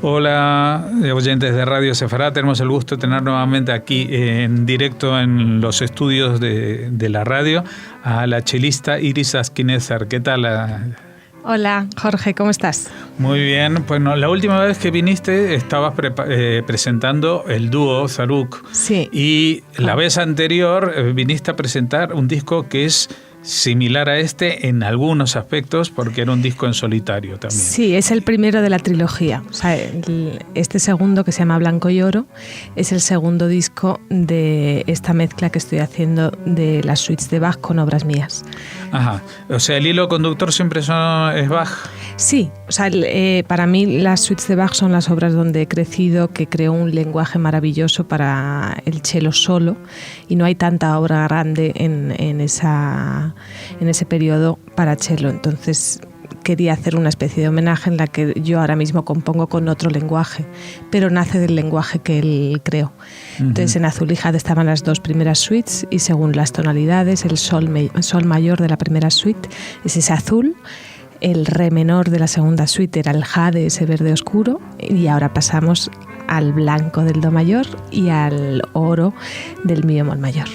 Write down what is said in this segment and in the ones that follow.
Hola, oyentes de Radio Sefará. Tenemos el gusto de tener nuevamente aquí en directo en los estudios de la radio a la chelista Iris Askinezer. ¿Qué tal? Hola, Jorge, ¿cómo estás? Muy bien. Pues no, la última vez que viniste estabas presentando el dúo Zaruk. Sí. Y la vez anterior viniste a presentar un disco que es similar a este en algunos aspectos, porque era un disco en solitario también. Sí, es el primero de la trilogía. O sea, este segundo, que se llama Blanco y Oro, es el segundo disco de esta mezcla que estoy haciendo de las suites de Bach con obras mías. Ajá. O sea, el hilo conductor siempre es Bach. Sí, o sea, para mí las suites de Bach son las obras donde he crecido, que creo un lenguaje maravilloso para el cello solo, y no hay tanta obra grande en ese periodo para cello. Entonces quería hacer una especie de homenaje en la que yo ahora mismo compongo con otro lenguaje, pero nace del lenguaje que él creó. Entonces en Azul y Jade estaban las dos primeras suites, y según las tonalidades, el sol mayor de la primera suite es ese azul, el re menor de la segunda suite era el jade, ese verde oscuro, y ahora pasamos al blanco del do mayor y al oro del mi bemol mayor.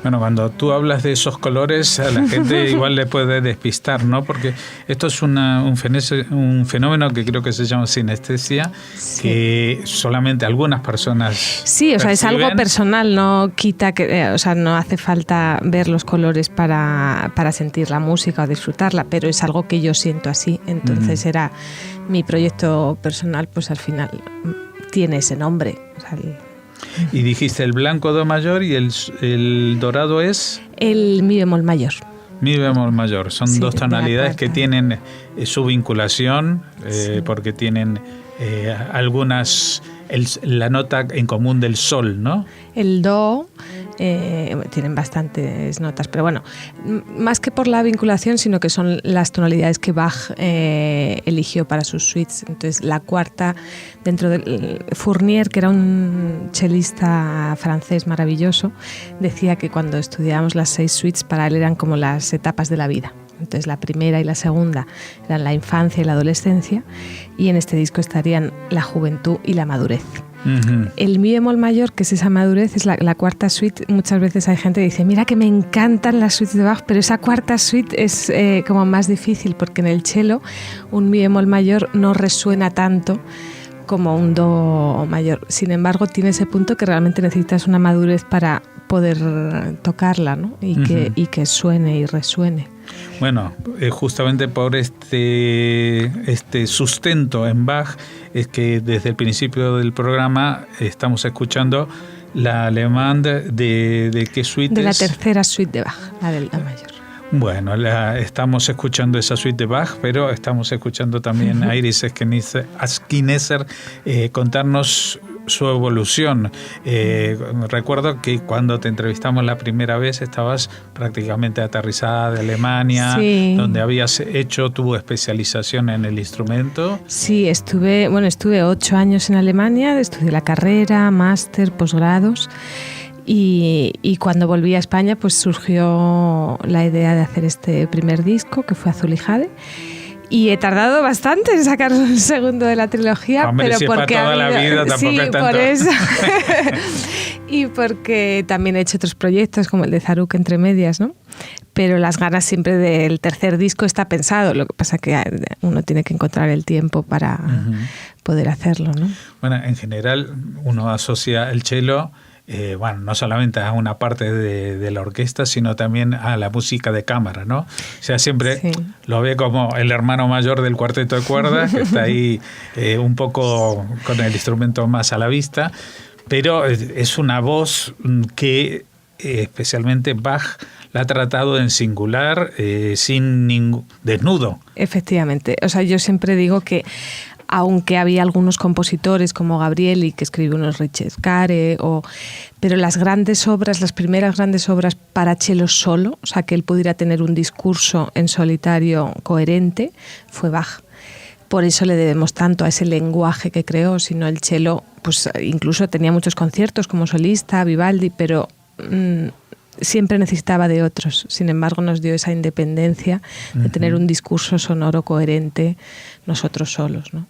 Bueno, cuando tú hablas de esos colores, a la gente igual le puede despistar, ¿no? Porque esto es un fenómeno que creo que se llama sinestesia, sí, que solamente algunas personas sí, o sea, perciben. Es algo personal, no quita que, o sea, no hace falta ver los colores para sentir la música o disfrutarla, pero es algo que yo siento así. Entonces era mi proyecto personal, pues al final tiene ese nombre. O sea, y dijiste el blanco do mayor y el dorado es... El mi bemol mayor. Mi bemol mayor. Son dos tonalidades que tienen su vinculación, porque tienen algunas... la nota en común del sol, ¿no? El do tienen bastantes notas, pero bueno, más que por la vinculación, sino que son las tonalidades que Bach eligió para sus suites. Entonces la cuarta, dentro del Fournier, que era un chelista francés maravilloso, decía que cuando estudiábamos las 6 suites, para él eran como las etapas de la vida. Entonces la primera y la segunda eran la infancia y la adolescencia, y en este disco estarían la juventud y la madurez. El mi bemol mayor, que es esa madurez, es la cuarta suite. Muchas veces hay gente que dice, mira que me encantan las suites de Bach, pero esa cuarta suite es como más difícil, porque en el cello un mi bemol mayor no resuena tanto como un do mayor. Sin embargo, tiene ese punto que realmente necesitas una madurez para poder tocarla, ¿no? Y que suene y resuene. Bueno, justamente por este sustento en Bach es que desde el principio del programa estamos escuchando la alemán de qué suite. De la tercera suite de Bach, la del do mayor. Bueno, estamos escuchando esa suite de Bach, pero estamos escuchando también a Iris Askinezer contarnos su evolución. Recuerdo que cuando te entrevistamos la primera vez estabas prácticamente aterrizada de Alemania, sí, donde habías hecho tu especialización en el instrumento. Sí, estuve 8 años en Alemania, estudié la carrera, máster, posgrados. Y cuando volví a España, pues surgió la idea de hacer este primer disco, que fue Azul y Jade. Y he tardado bastante en sacar el segundo de la trilogía. Hombre, pero si porque para toda la vida tampoco sí, es tanto. Por eso. Y porque también he hecho otros proyectos, como el de Zaruk entre medias, ¿no? Pero las ganas siempre del tercer disco está pensado. Lo que pasa es que uno tiene que encontrar el tiempo para poder hacerlo, ¿no? Bueno, en general uno asocia el cello no solamente a una parte de la orquesta, sino también a la música de cámara, ¿no? O sea, siempre sí, lo ve como el hermano mayor del cuarteto de cuerdas, que está ahí un poco con el instrumento más a la vista, pero es una voz que especialmente Bach la ha tratado en singular, sin ningún desnudo. Efectivamente. O sea, yo siempre digo que aunque había algunos compositores como Gabrieli que escribió unos Ricercare, pero las grandes obras, las primeras grandes obras para cello solo, o sea, que él pudiera tener un discurso en solitario coherente, fue Bach. Por eso le debemos tanto a ese lenguaje que creó. Si no, el cello, pues incluso tenía muchos conciertos como solista, Vivaldi, pero siempre necesitaba de otros. Sin embargo, nos dio esa independencia de tener un discurso sonoro coherente nosotros solos, ¿no?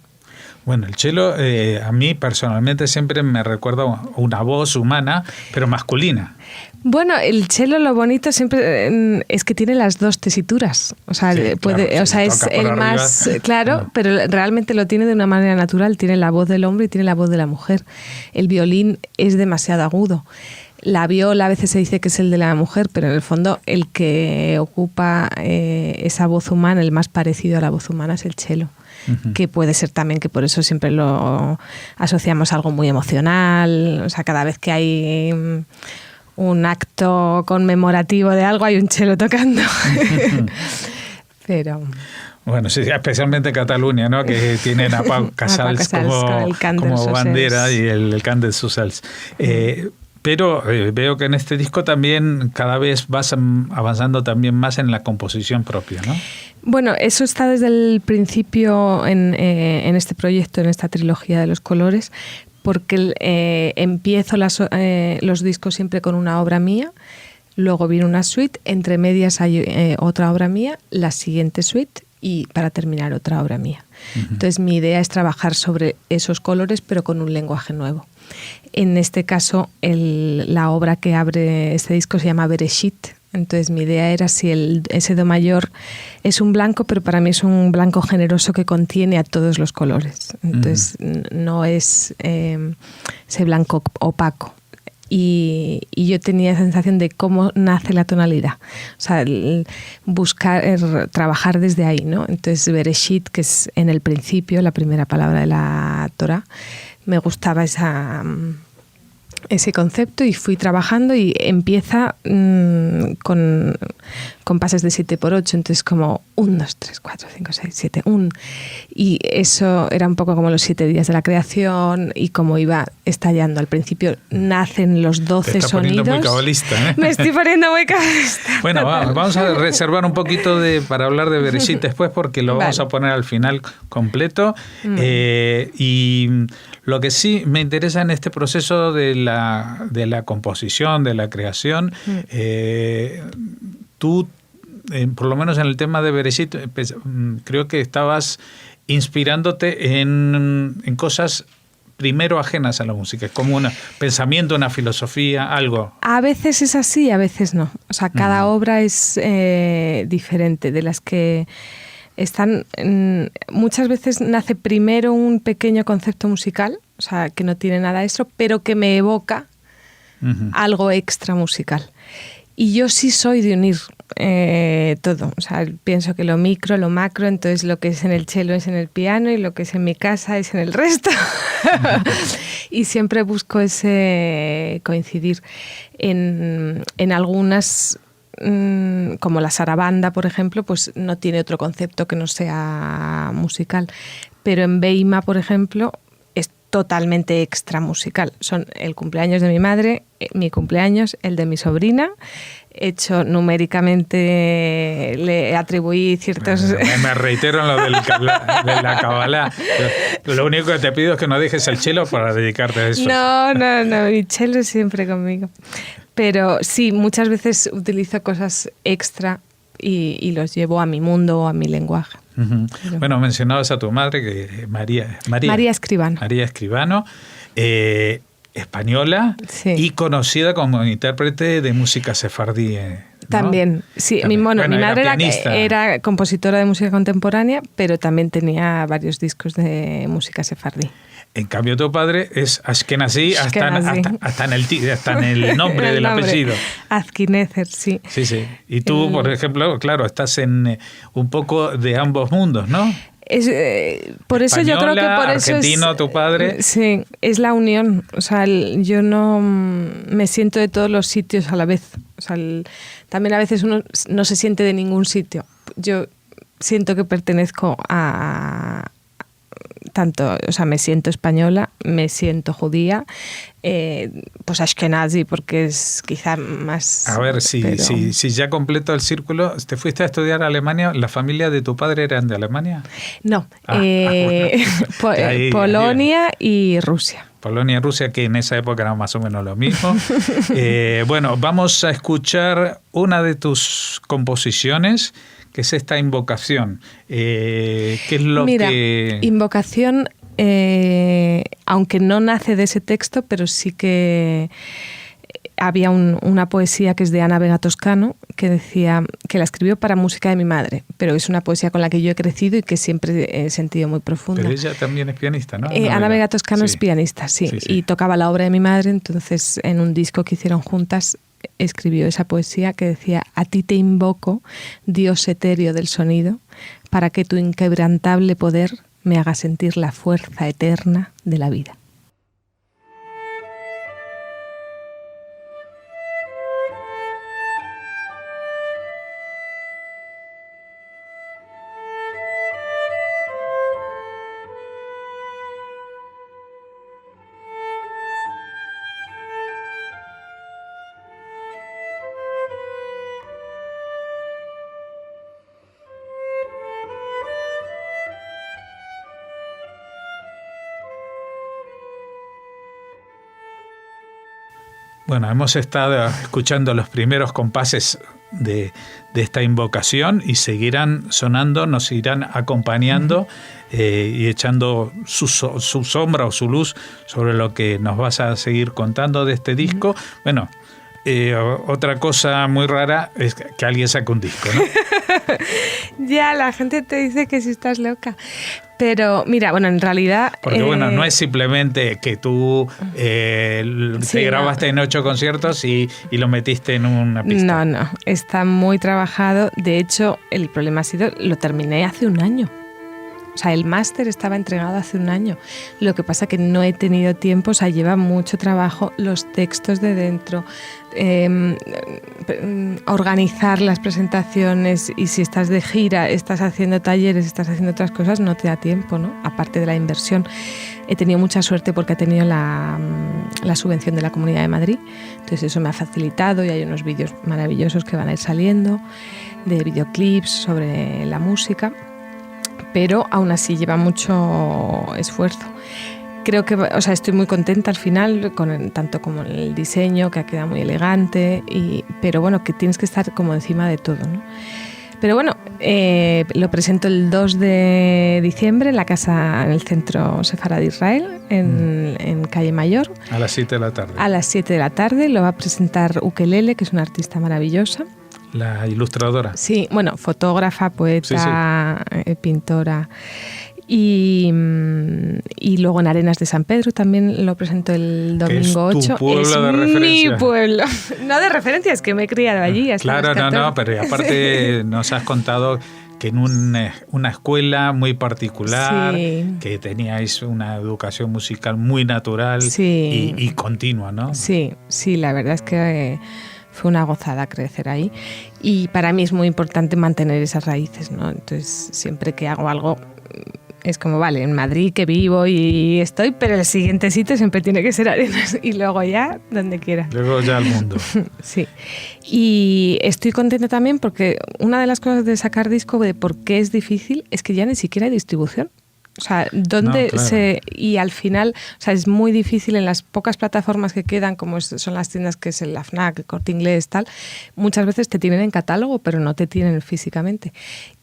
Bueno, el cello a mí personalmente siempre me recuerda una voz humana, pero masculina. Bueno, el cello lo bonito siempre es que tiene las dos tesituras. O sea, Sí, puede, claro, o sea, es el arriba, más claro, no. pero realmente lo tiene de una manera natural. Tiene la voz del hombre y tiene la voz de la mujer. El violín es demasiado agudo. La viola a veces se dice que es el de la mujer, pero en el fondo el que ocupa esa voz humana, el más parecido a la voz humana, es el cello. Uh-huh. Que puede ser también que por eso siempre lo asociamos a algo muy emocional. O sea, cada vez que hay un acto conmemorativo de algo hay un cello tocando. Pero... Bueno, sí, especialmente Cataluña, ¿no? Que tienen a Pau Casals como bandera y el cant dels Ocels. Pero veo que en este disco también cada vez vas avanzando también más en la composición propia, ¿no? Bueno, eso está desde el principio en este proyecto, en esta trilogía de los colores, porque empiezo los discos siempre con una obra mía, luego viene una suite, entre medias hay otra obra mía, la siguiente suite y para terminar otra obra mía. Uh-huh. Entonces mi idea es trabajar sobre esos colores pero con un lenguaje nuevo. En este caso, la obra que abre este disco se llama Bereshit. Entonces mi idea era si ese do mayor es un blanco, pero para mí es un blanco generoso que contiene a todos los colores. Entonces no es ese blanco opaco. Y yo tenía la sensación de cómo nace la tonalidad. O sea, trabajar desde ahí, ¿no? Entonces Bereshit, que es en el principio, la primera palabra de la Torá, me gustaba ese concepto y fui trabajando y empieza con pases de 7/8, entonces como 1, 2, 3, 4, 5, 6, 7, 1. Y eso era un poco como los 7 días de la creación y como iba estallando. Al principio nacen los 12 sonidos. Te está poniendo muy cabalista, ¿eh? Me estoy poniendo muy cabalista. Bueno, vamos a reservar un poquito para hablar de Bereshit después porque lo vamos a poner al final completo. Y lo que sí me interesa en este proceso de la composición, de la creación, tú, por lo menos en el tema de Bereshit, creo que estabas inspirándote en cosas primero ajenas a la música, es como un pensamiento, una filosofía, algo. A veces es así, a veces no. O sea, cada obra es diferente, de las que están... muchas veces nace primero un pequeño concepto musical, o sea, que no tiene nada extra, pero que me evoca algo extra musical. Y yo sí soy de unir todo. O sea, pienso que lo micro, lo macro, entonces lo que es en el cello es en el piano y lo que es en mi casa es en el resto. Y siempre busco ese coincidir en algunas... como la sarabanda, por ejemplo, pues no tiene otro concepto que no sea musical. Pero en Beima, por ejemplo, es totalmente extra musical. Son el cumpleaños de mi madre, mi cumpleaños, el de mi sobrina. Hecho numéricamente, le atribuí ciertos... Me reitero en lo de la Kabbalah. Lo único que te pido es que no dejes el cello para dedicarte a eso. No, mi cello es siempre conmigo. Pero sí, muchas veces utilizo cosas extra y los llevo a mi mundo o a mi lenguaje. Uh-huh. Bueno, mencionabas a tu madre, que María Escribano. María Escribano, española, sí, y conocida como intérprete de música sefardí. ¿No? También, sí. También. Mi madre era compositora de música contemporánea, pero también tenía varios discos de música sefardí. En cambio, tu padre es Ashkenazi hasta en el nombre del apellido. Azkinezer, sí. Sí. Y tú, por ejemplo, claro, estás en un poco de ambos mundos, ¿no? Por eso yo creo que por eso argentino, tu padre. Sí, es la unión. O sea, yo no me siento de todos los sitios a la vez. O sea, también a veces uno no se siente de ningún sitio. Yo siento que pertenezco a tanto, o sea, me siento española, me siento judía, pues ashkenazi, porque es quizá más... A ver, si ya completo el círculo, ¿te fuiste a estudiar a Alemania? ¿La familia de tu padre eran de Alemania? No, bueno. Polonia y Rusia. Polonia y Rusia, que en esa época era más o menos lo mismo. Bueno, vamos a escuchar una de tus composiciones, que es esta Invocación. ¿Qué es lo que...? Invocación aunque no nace de ese texto, pero sí que había una poesía que es de Ana Vega Toscano, que decía que la escribió para música de mi madre, pero es una poesía con la que yo he crecido y que siempre he sentido muy profunda. Pero ella también es pianista, ¿no? Ana Vega Toscano es pianista, sí, y tocaba la obra de mi madre, entonces en un disco que hicieron juntas escribió esa poesía que decía: a ti te invoco, Dios etéreo del sonido, para que tu inquebrantable poder me haga sentir la fuerza eterna de la vida. Bueno, hemos estado escuchando los primeros compases de esta invocación y seguirán sonando, nos irán acompañando y echando su sombra o su luz sobre lo que nos vas a seguir contando de este disco. Bueno, otra cosa muy rara es que alguien saque un disco, ¿no? Ya, la gente te dice que si estás loca. Pero mira, bueno, en realidad... Porque no es simplemente que tú te grabaste en 8 conciertos y lo metiste en una pista. No, está muy trabajado. De hecho, el problema ha sido, lo terminé hace un año. O sea, el máster estaba entregado hace un año. Lo que pasa que no he tenido tiempo, o sea, lleva mucho trabajo los textos de dentro, organizar las presentaciones, y si estás de gira, estás haciendo talleres, estás haciendo otras cosas, no te da tiempo, ¿no? Aparte de la inversión. He tenido mucha suerte porque he tenido la subvención de la Comunidad de Madrid, entonces eso me ha facilitado y hay unos vídeos maravillosos que van a ir saliendo, de videoclips sobre la música. Pero aún así lleva mucho esfuerzo. Creo que, o sea, estoy muy contenta al final, tanto como el diseño, que ha quedado muy elegante, pero bueno, que tienes que estar como encima de todo, ¿no? Pero bueno, lo presento el 2 de diciembre en la casa, en el Centro Sefaradi Israel, en Calle Mayor. A las 7 de la tarde. A las 7 de la tarde lo va a presentar Ukelele, que es una artista maravillosa. La ilustradora. Sí, bueno, fotógrafa, poeta, pintora. Y luego en Arenas de San Pedro también lo presento el domingo 8. Es tu pueblo de referencia. Mi pueblo. No de referencia, es que me he criado allí. Claro, pero aparte nos has contado que en una escuela muy particular, que teníais una educación musical muy natural y continua, ¿no? Sí, la verdad es que... fue una gozada crecer ahí y para mí es muy importante mantener esas raíces, ¿no? Entonces siempre que hago algo es como, vale, en Madrid que vivo y estoy, pero el siguiente sitio siempre tiene que ser Arenas y luego ya donde quiera. Luego ya al mundo. Sí. Y estoy contenta también porque una de las cosas de sacar disco, de por qué es difícil, es que ya ni siquiera hay distribución. O sea, y al final, o sea, es muy difícil en las pocas plataformas que quedan, como son las tiendas que es el FNAC, el Corte Inglés, tal, muchas veces te tienen en catálogo, pero no te tienen físicamente.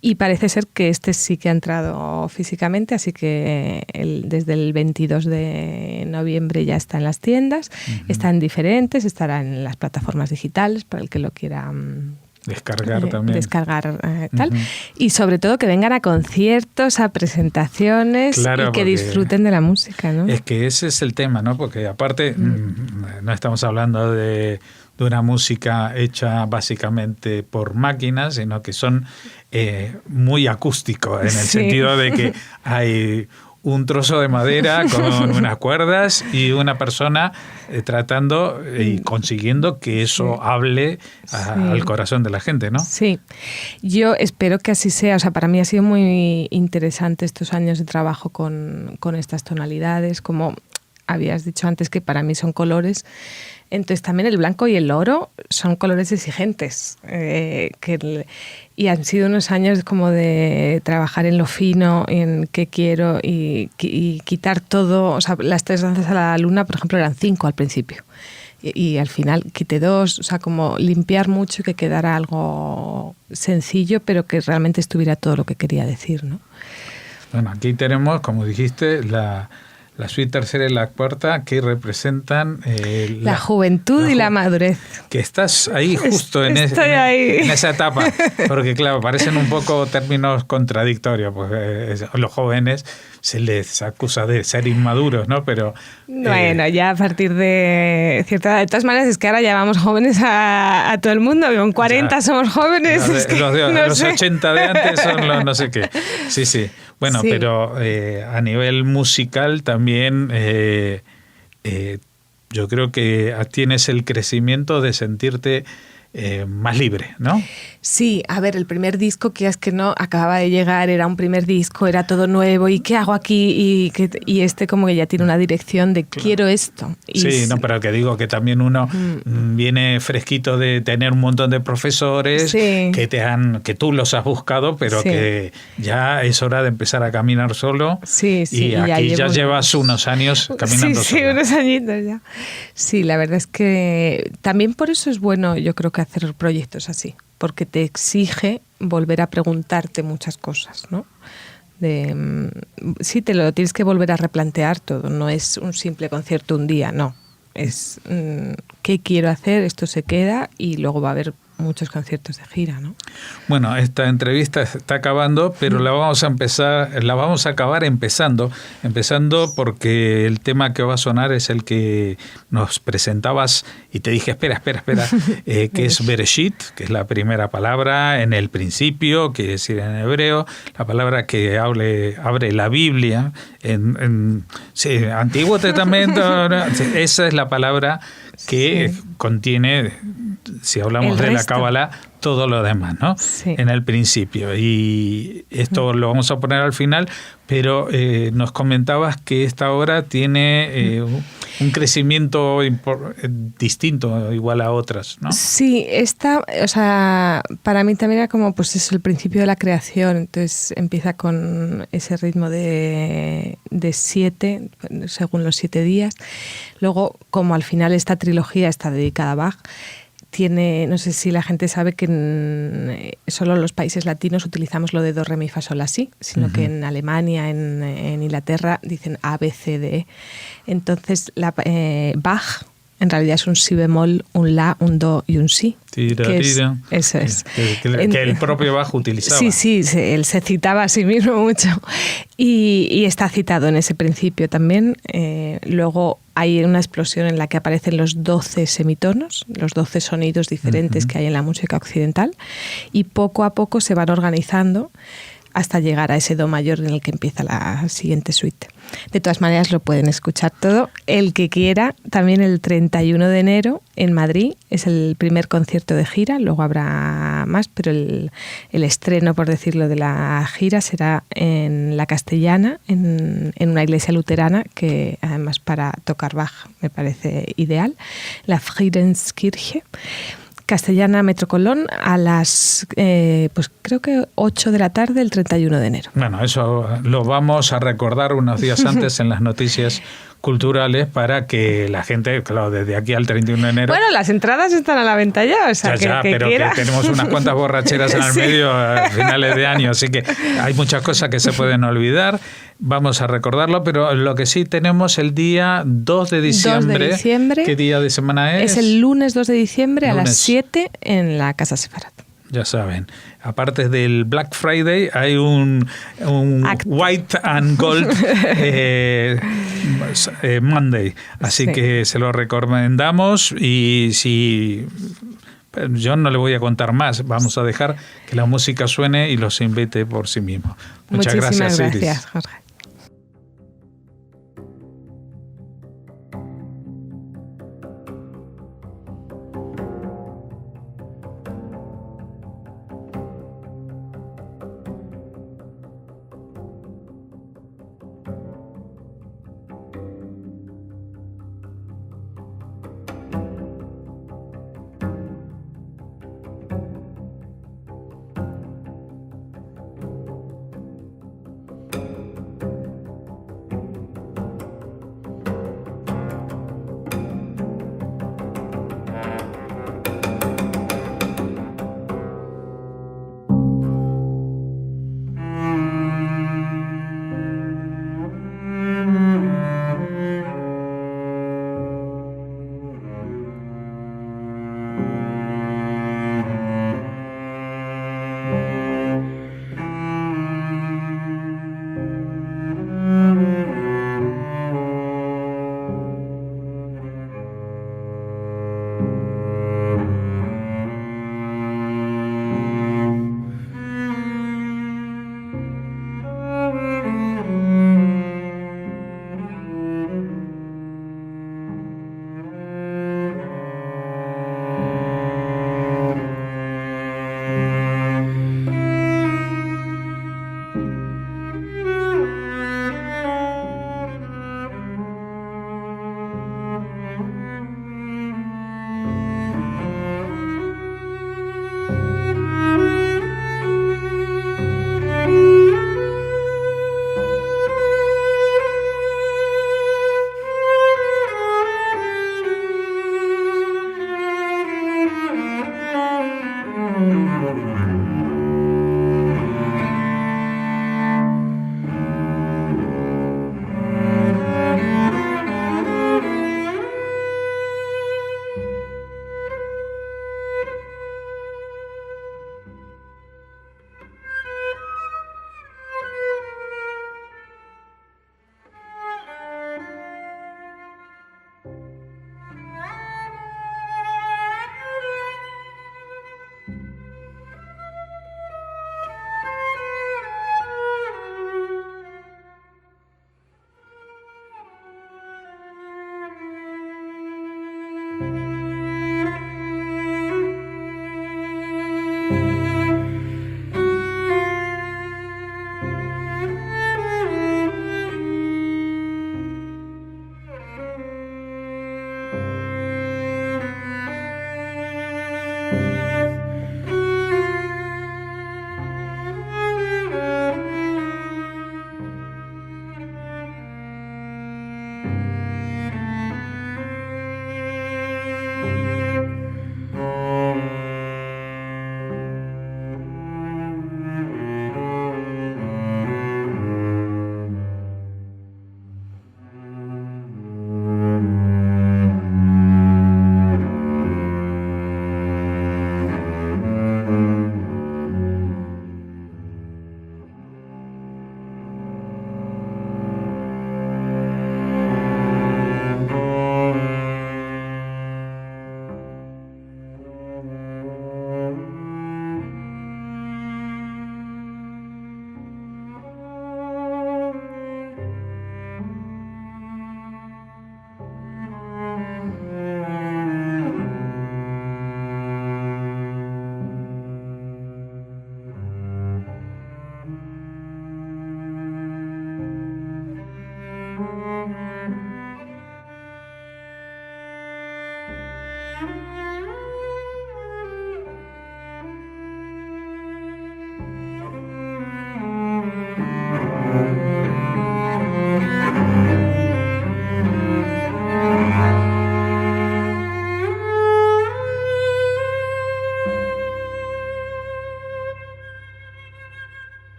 Y parece ser que este sí que ha entrado físicamente, así que desde el 22 de noviembre ya está en las tiendas, está en diferentes, estará en las plataformas digitales para el que lo quiera descargar también. Tal. Y sobre todo que vengan a conciertos, a presentaciones, claro, y que disfruten de la música, ¿no? Es que ese es el tema, ¿no? Porque aparte no estamos hablando de una música hecha básicamente por máquinas, sino que son muy acústicos, en el sentido de que hay un trozo de madera con unas cuerdas y una persona tratando y consiguiendo que eso hable al corazón de la gente, ¿no? Sí, yo espero que así sea. O sea, para mí ha sido muy interesante estos años de trabajo con estas tonalidades, como habías dicho antes que para mí son colores. Entonces también el blanco y el oro son colores exigentes y han sido unos años como de trabajar en lo fino, en qué quiero y quitar todo. O sea, las 3 danzas a la luna, por ejemplo, eran 5 al principio y al final quité 2, o sea, como limpiar mucho y que quedara algo sencillo pero que realmente estuviera todo lo que quería decir, ¿no? Bueno, aquí tenemos, como dijiste, la suite tercera y la cuarta que representan la juventud y la madurez. Que estás ahí justo en esa etapa, porque claro, parecen un poco términos contradictorios, pues los jóvenes se les acusa de ser inmaduros, ¿no? Pero bueno, ya a partir de cierta edad, de todas maneras es que ahora llamamos jóvenes a todo el mundo, con 40 ya, somos jóvenes. Los 80 de antes son los no sé qué. Sí. Bueno, sí. Pero a nivel musical también yo creo que tienes el crecimiento de sentirte más libre, ¿no? Sí, a ver, el primer disco, que es que no, acababa de llegar, era un primer disco, era todo nuevo, ¿y qué hago aquí? Y este como que ya tiene una dirección de quiero esto. Y sí, no, pero que digo que también uno viene fresquito de tener un montón de profesores que tú los has buscado, pero que ya es hora de empezar a caminar solo. Sí, y aquí ya llevas unos años caminando solo. Sí, unos añitos ya. Sí, la verdad es que también por eso es bueno, yo creo que hacer proyectos así, porque te exige volver a preguntarte muchas cosas, ¿no? Sí, te lo tienes que volver a replantear todo, no es un simple concierto un día, no. Es qué quiero hacer, esto se queda y luego va a haber muchos conciertos de gira, ¿no? Bueno, esta entrevista está acabando, pero la vamos a acabar empezando porque el tema que va a sonar es el que nos presentabas y te dije, espera, que es Bereshit, que es la primera palabra en el principio, que es decir en hebreo, la palabra que abre la Biblia en Antiguo Testamento, esa es la palabra que contiene, si hablamos de la Cábala, todo lo demás, ¿no? Sí. En el principio. Y esto lo vamos a poner al final, pero nos comentabas que esta obra tiene un crecimiento distinto, igual a otras, ¿no? Sí, para mí también era como, pues es el principio de la creación, entonces empieza con ese ritmo de 7, según los 7 días. Luego, como al final esta trilogía está dedicada a Bach, tiene, no sé si la gente sabe que solo en los países latinos utilizamos lo de do, re, mi, fa, sol, la, si, sino que en Alemania, en Inglaterra dicen A, B, C, D. Entonces Bach en realidad es un si bemol, un la, un do y un si. Eso es. Que el propio Bach utilizaba. Sí, él se citaba a sí mismo mucho. Y está citado en ese principio también. Luego hay una explosión en la que aparecen los 12 semitonos, los 12 sonidos diferentes que hay en la música occidental. Y poco a poco se van organizando hasta llegar a ese do mayor en el que empieza la siguiente suite. De todas maneras lo pueden escuchar todo. El que quiera, también el 31 de enero en Madrid es el primer concierto de gira, luego habrá más, pero el estreno, por decirlo, de la gira será en la Castellana, en una iglesia luterana, que además para tocar Bach me parece ideal, la Friedenskirche. Castellana, Metro Colón, a las, pues creo que 8 de la tarde, el 31 de enero. Bueno, eso lo vamos a recordar unos días antes en las noticias culturales para que la gente, claro, desde aquí al 31 de enero... Bueno, las entradas están a la venta ya, o sea, pero quiera. Que tenemos unas cuantas borracheras en el medio a finales de año, así que hay muchas cosas que se pueden olvidar. Vamos a recordarlo, pero lo que sí tenemos el día 2 de diciembre. 2 de diciembre. ¿Qué día de semana es? Es el lunes 2 de diciembre a las 7 en la Casa Sefarat. Ya saben, aparte del Black Friday hay un White and Gold Monday, así que se lo recomendamos y si... Yo no le voy a contar más, vamos a dejar que la música suene y los invite por sí mismo. Muchas gracias, Iris. Jorge.